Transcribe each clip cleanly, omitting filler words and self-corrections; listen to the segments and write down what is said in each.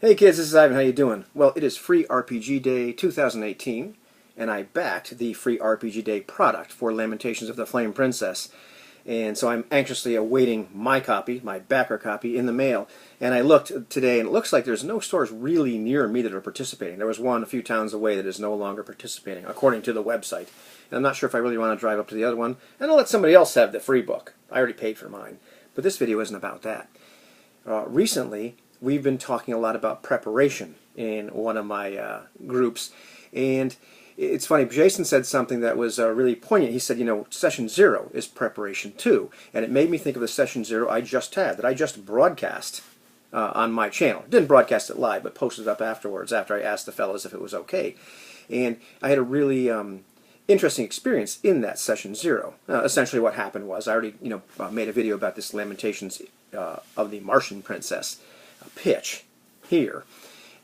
Hey kids, this is Ivan. How you doing? Well, it is Free RPG Day 2018, and I backed the Free RPG Day product for Lamentations of the Flame Princess. And so I'm anxiously awaiting my copy, my backer copy, in the mail. And I looked today, and it looks like there's no stores really near me that are participating. There was one a few towns away that is no longer participating, according to the website. And I'm not sure if I really want to drive up to the other one. And I'll let somebody else have the free book. I already paid for mine. But this video isn't about that. Recently, we've been talking a lot about preparation in one of my groups, and it's funny, Jason said something that was really poignant. He said, you know, session 0 is preparation too, and it made me think of the session 0 I just had, that I just broadcast on my channel. Didn't broadcast it live, but posted it up afterwards after I asked the fellows if it was okay. And I had a really interesting experience in that session 0. Essentially what happened was, I already made a video about this Lamentations of the Martian Princess pitch here.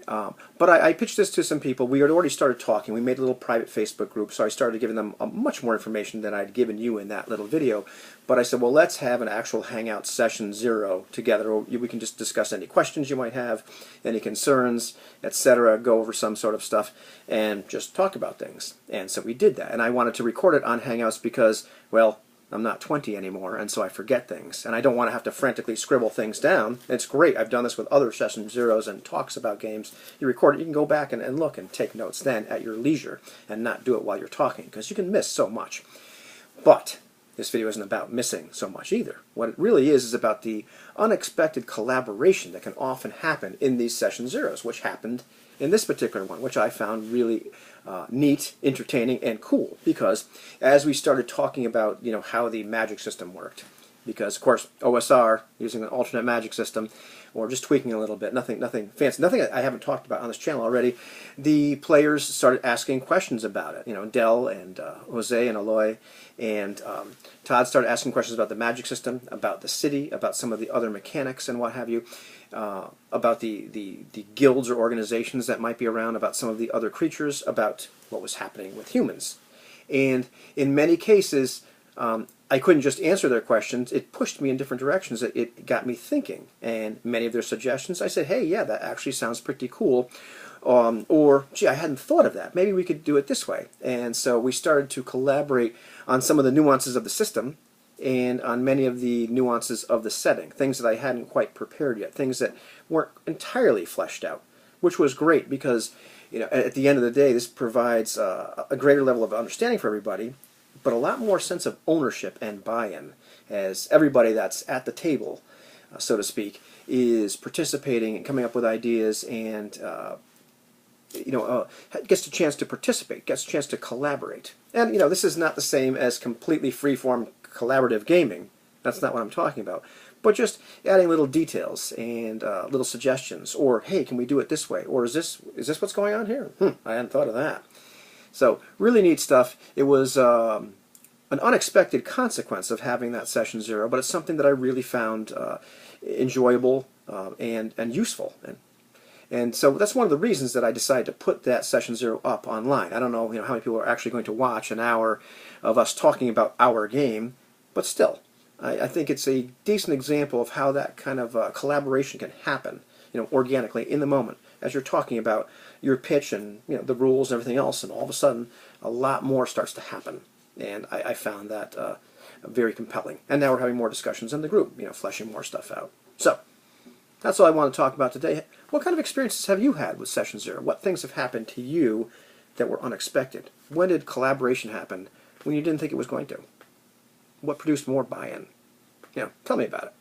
But I pitched this to some people. We had already started talking. We made a little private Facebook group, so I started giving them much more information than I'd given you in that little video. But I said, well, let's have an actual Hangout session 0 together. Or we can just discuss any questions you might have, any concerns, etc., go over some sort of stuff, and just talk about things. And so we did that. And I wanted to record it on Hangouts because, well, I'm not 20 anymore, and so I forget things. And I don't want to have to frantically scribble things down. It's great. I've done this with other session 0s and talks about games. You record it, you can go back and look and take notes then at your leisure and not do it while you're talking, because you can miss so much. But this video isn't about missing so much either. What it really is about the unexpected collaboration that can often happen in these session 0s, which happened in this particular one, which I found really neat, entertaining, and cool, because as we started talking about how the magic system worked, because of course OSR, using an alternate magic system, or just tweaking a little bit, nothing fancy, nothing I haven't talked about on this channel already, the players started asking questions about it. Del and Jose and Aloy and Todd started asking questions about the magic system, about the city, about some of the other mechanics and what have you, about the guilds or organizations that might be around, about some of the other creatures, about what was happening with humans. And in many cases, I couldn't just answer their questions. It pushed me in different directions. It got me thinking. And many of their suggestions, I said, hey, yeah, that actually sounds pretty cool. Or, gee, I hadn't thought of that. Maybe we could do it this way. And so we started to collaborate on some of the nuances of the system and on many of the nuances of the setting, things that I hadn't quite prepared yet, things that weren't entirely fleshed out, which was great because at the end of the day, this provides a greater level of understanding for everybody, but a lot more sense of ownership and buy-in, as everybody that's at the table, so to speak, is participating and coming up with ideas and gets a chance to participate, gets a chance to collaborate. And this is not the same as completely free-form collaborative gaming. That's not what I'm talking about. But just adding little details and little suggestions, or hey, can we do it this way? Or is this what's going on here? I hadn't thought of that. So really neat stuff. It was an unexpected consequence of having that session 0, but it's something that I really found enjoyable and useful. And so that's one of the reasons that I decided to put that session 0 up online. I don't know, how many people are actually going to watch an hour of us talking about our game, but still, I think it's a decent example of how that kind of collaboration can happen, organically in the moment as you're talking about your pitch and the rules and everything else, and all of a sudden a lot more starts to happen. And I found that very compelling. And now we're having more discussions in the group, fleshing more stuff out. So that's all I want to talk about today. What kind of experiences have you had with session 0? What things have happened to you that were unexpected? When did collaboration happen when you didn't think it was going to? What produced more buy-in? Tell me about it.